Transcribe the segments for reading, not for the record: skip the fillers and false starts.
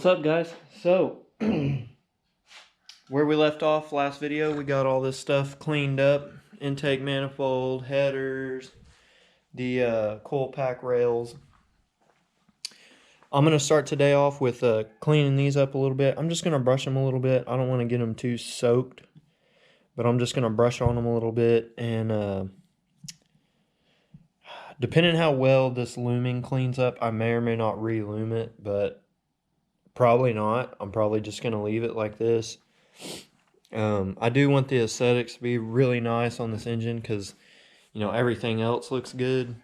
What's up, guys? So where we left off last video, we got all this stuff cleaned up. Intake manifold, headers, the coil pack rails. I'm going to start today off with cleaning these up a little bit. I'm just going to brush them a little bit. I don't want to get them too soaked, but I'm just going to brush on them a little bit. And depending how well this looming cleans up, I may or may not re-loom it, but probably not. I'm probably just going to leave it like this. I do want the aesthetics to be really nice on this engine because, you know, everything else looks good.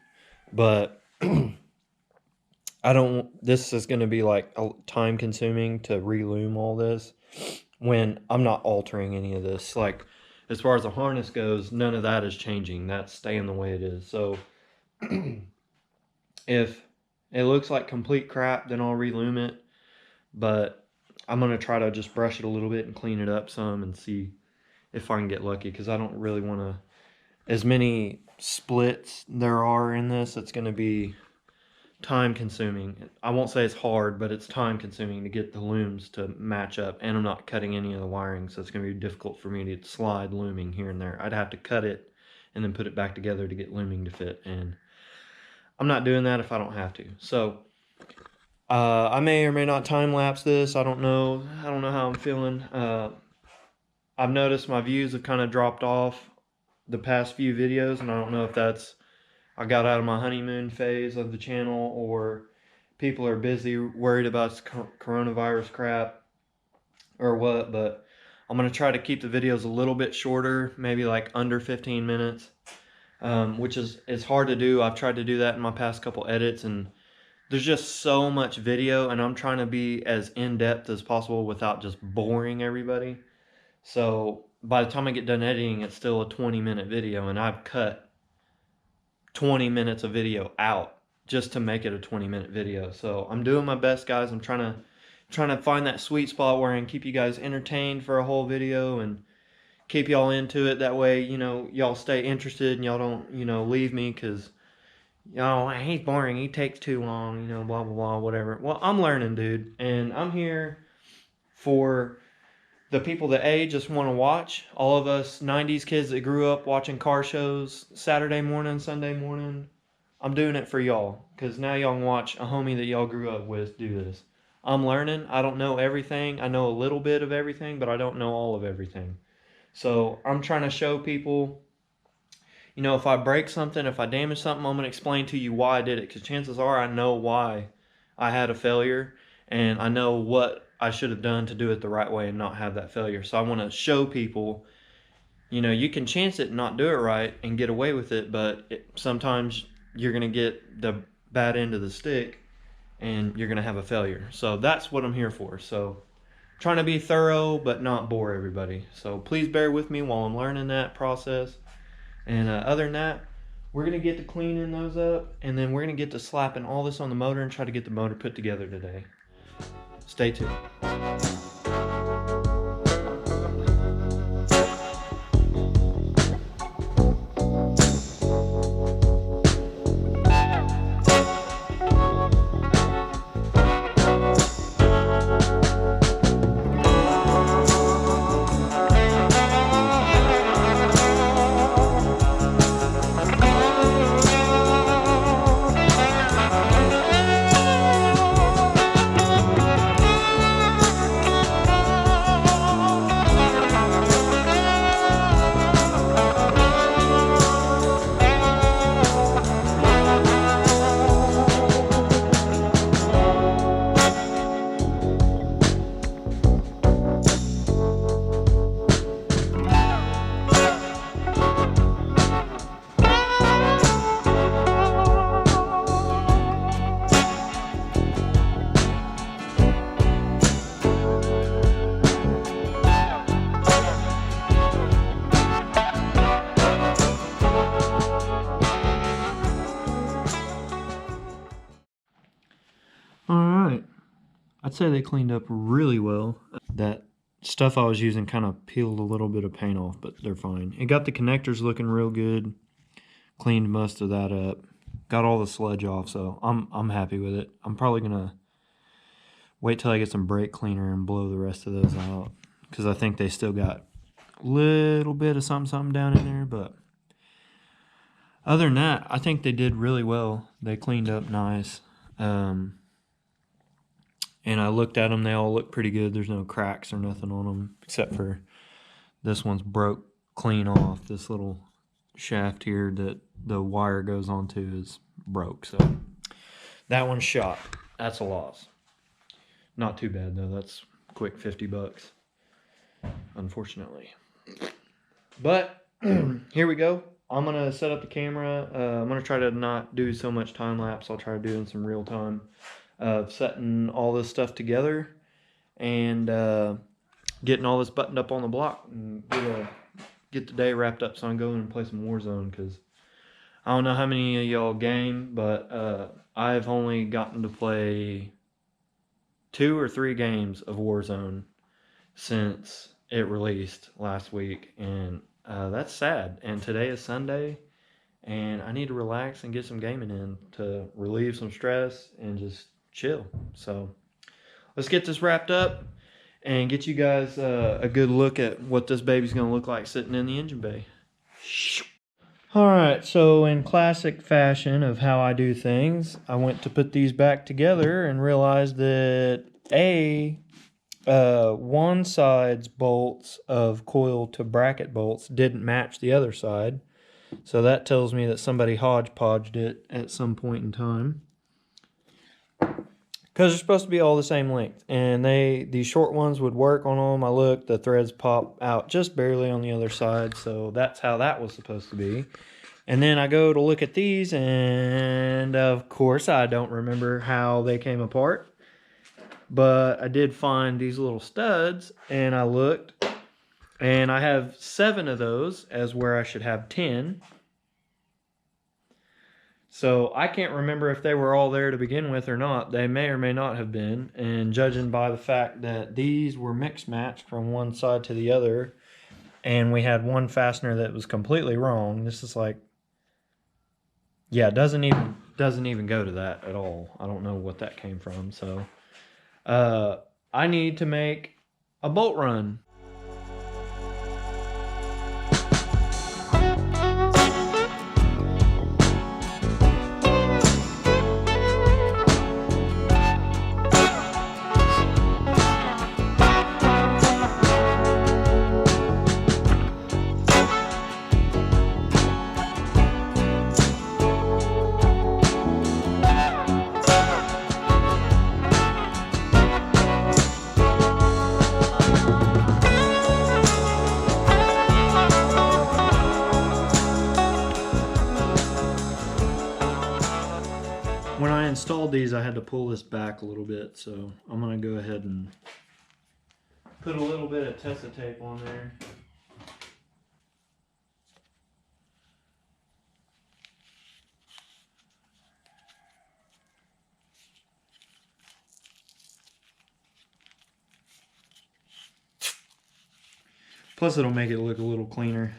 But this is going to be like time consuming to re-loom all this when I'm not altering any of this. Like, as far as the harness goes, none of that is changing. That's staying the way it is. So if it looks like complete crap, then I'll re-loom it. But I'm going to try to just brush it a little bit and clean it up some and see if I can get lucky, because I don't really want to, as many splits there are in this, it's going to be time consuming. I won't say it's hard, but it's time consuming to get the looms to match up, and I'm not cutting any of the wiring, so it's going to be difficult for me to slide looming here and there. I'd have to cut it and then put it back together to get looming to fit, and I'm not doing that if I don't have to. So I may or may not time lapse this. I don't know how I'm feeling. I've noticed my views have kind of dropped off the past few videos, and I don't know if that's I got out of my honeymoon phase of the channel, or people are busy worried about coronavirus crap or what. But I'm going to try to keep the videos a little bit shorter, maybe like under 15 minutes, which is hard to do. I've tried to do that in my past couple edits, and there's just so much video, and I'm trying to be as in-depth as possible without just boring everybody. So by the time I get done editing, it's still a 20-minute video, and I've cut 20 minutes of video out just to make it a 20-minute video. So I'm doing my best, guys. I'm trying to find that sweet spot where I can keep you guys entertained for a whole video and keep y'all into it. That way, you know, y'all stay interested and y'all don't, you know, leave me because, oh, he's boring, he takes too long, you know, blah, blah, blah, whatever. Well, I'm learning, dude, and I'm here for the people that just want to watch. All of us 90s kids that grew up watching car shows Saturday morning, Sunday morning. I'm doing it for y'all, because now y'all can watch a homie that y'all grew up with do this. I'm learning. I don't know everything. I know a little bit of everything, but I don't know all of everything. So I'm trying to show people, you know, if I break something, if I damage something, I'm going to explain to you why I did it. Because chances are I know why I had a failure, and I know what I should have done to do it the right way and not have that failure. So I want to show people, you know, you can chance it and not do it right and get away with it, but sometimes you're going to get the bad end of the stick and you're going to have a failure. So that's what I'm here for. So trying to be thorough but not bore everybody. So please bear with me while I'm learning that process. And other than that, we're going to get to cleaning those up, and then we're going to get to slapping all this on the motor and try to get the motor put together today. Stay tuned. Alright, I'd say they cleaned up really well. That stuff I was using kind of peeled a little bit of paint off, but they're fine. It got the connectors looking real good. Cleaned most of that up. Got all the sludge off, so I'm happy with it. I'm probably gonna wait till I get some brake cleaner and blow the rest of those out, because I think they still got a little bit of something down in there. But other than that, I think they did really well. They cleaned up nice. And I looked at them, they all look pretty good. There's no cracks or nothing on them, except for this one's broke clean off. This little shaft here that the wire goes onto is broke, so that one's shot. That's a loss. Not too bad though. That's a quick $50, unfortunately. But here we go. I'm gonna set up the camera. I'm gonna try to not do so much time lapse. I'll try to do in some real time of setting all this stuff together and getting all this buttoned up on the block and get the day wrapped up so I can go in and play some Warzone, because I don't know how many of y'all game, but I've only gotten to play 2 or 3 games of Warzone since it released last week, and that's sad. And today is Sunday, and I need to relax and get some gaming in to relieve some stress and just chill. So let's get this wrapped up and get you guys a good look at what this baby's going to look like sitting in the engine bay. Alright, so in classic fashion of how I do things, I went to put these back together and realized that one side's bolts of coil to bracket bolts didn't match the other side. So that tells me that somebody hodgepodged it at some point in time, because they're supposed to be all the same length, and these short ones would work on them. I looked, the threads pop out just barely on the other side, so that's how that was supposed to be. And then I go to look at these, and of course I don't remember how they came apart, but I did find these little studs, and I looked, and I have 7 of those as where I should have 10. So I can't remember if they were all there to begin with or not. They may or may not have been. And judging by the fact that these were mixed matched from one side to the other, and we had one fastener that was completely wrong. This is like, yeah, it doesn't even go to that at all. I don't know what that came from. So I need to make a bolt run. When I installed these, I had to pull this back a little bit, so I'm going to go ahead and put a little bit of Tessa tape on there. Plus it'll make it look a little cleaner.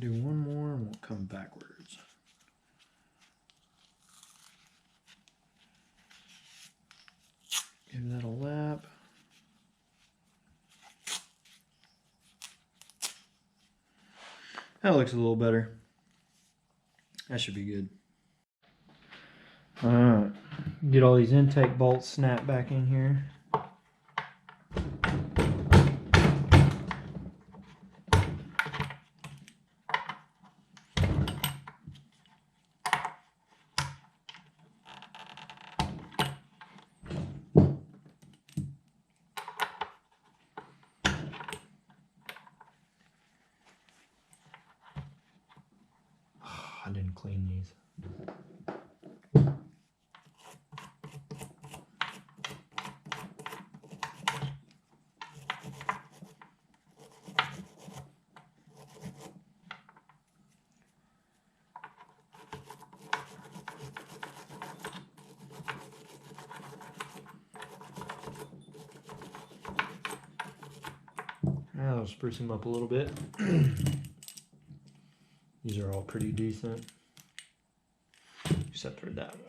Do one more and we'll come backwards. Give that a lap. That looks a little better. That should be good. Alright, get all these intake bolts snapped back in here. I didn't clean these. Now I'll spruce them up a little bit. These are all pretty decent, except for that one.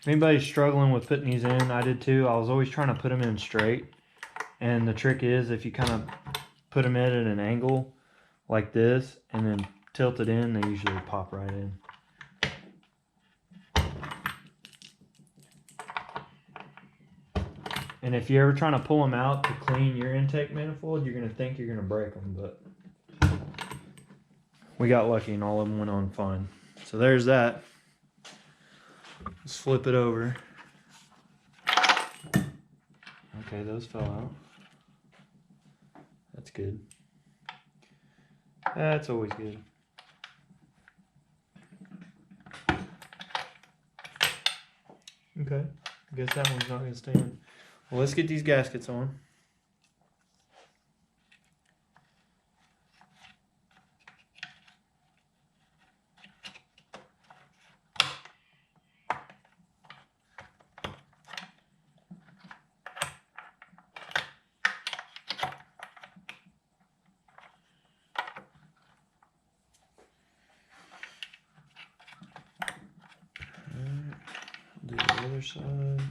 Anybody struggling with putting these in, I did too. I was always trying to put them in straight. And the trick is, if you kind of put them in at an angle like this and then tilt it in, they usually pop right in. And if you're ever trying to pull them out to clean your intake manifold, you're going to think you're going to break them, but we got lucky and all of them went on fine. So there's that. Let's flip it over. Okay, those fell out. That's good. That's always good. Okay, I guess that one's not going to stay in. Well, let's get these gaskets on. Do the other side.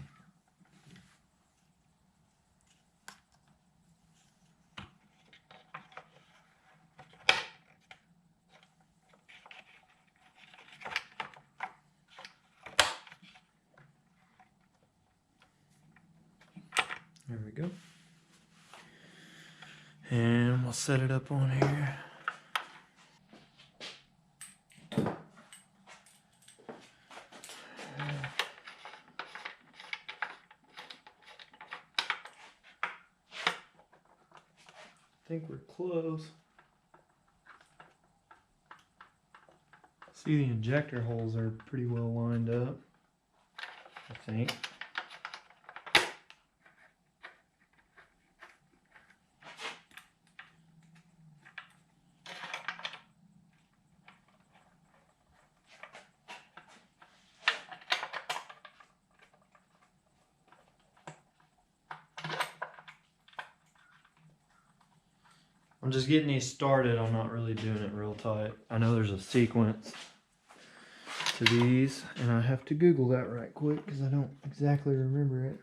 There we go. And we'll set it up on here. I think we're close. See, the injector holes are pretty well lined up, I think. I'm just getting these started. I'm not really doing it real tight. I know there's a sequence to these, and I have to Google that right quick because I don't exactly remember it.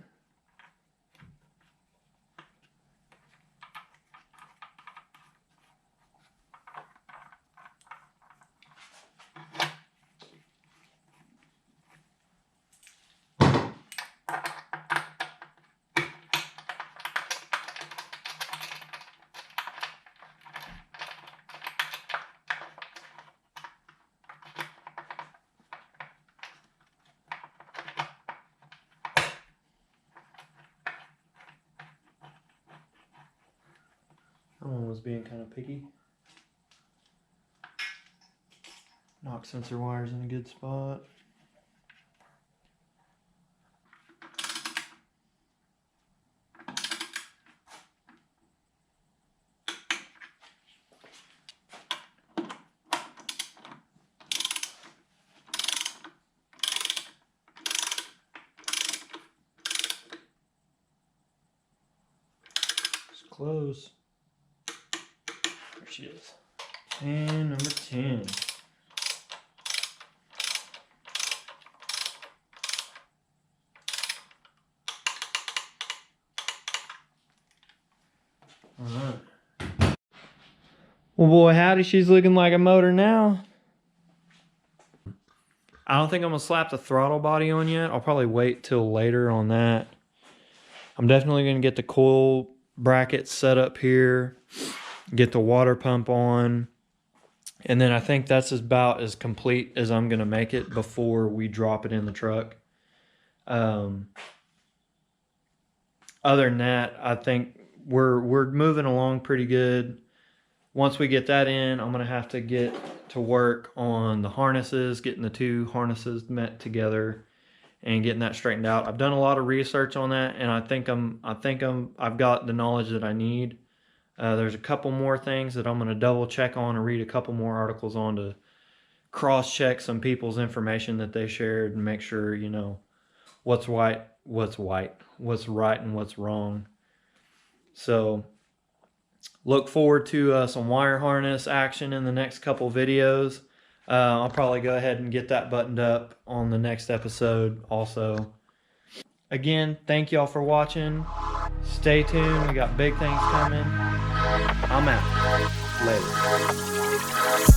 Someone was being kind of picky. Knock sensor wires in a good spot. It's close. There she is. And number 10. Alright. Well, boy, howdy, she's looking like a motor now. I don't think I'm going to slap the throttle body on yet. I'll probably wait till later on that. I'm definitely going to get the coil bracket set up here, get the water pump on, and then I think that's about as complete as I'm going to make it before we drop it in the truck. Other than that, I think we're moving along pretty good. Once we get that in, I'm going to have to get to work on the harnesses, getting the two harnesses met together and getting that straightened out. I've done a lot of research on that, and I've got the knowledge that I need. There's a couple more things that I'm going to double check on and read a couple more articles on to cross check some people's information that they shared and make sure, you know, what's right, what's right and what's wrong. So look forward to some wire harness action in the next couple videos. I'll probably go ahead and get that buttoned up on the next episode also. Again, thank y'all for watching. Stay tuned. We got big things coming. I'm out. Later.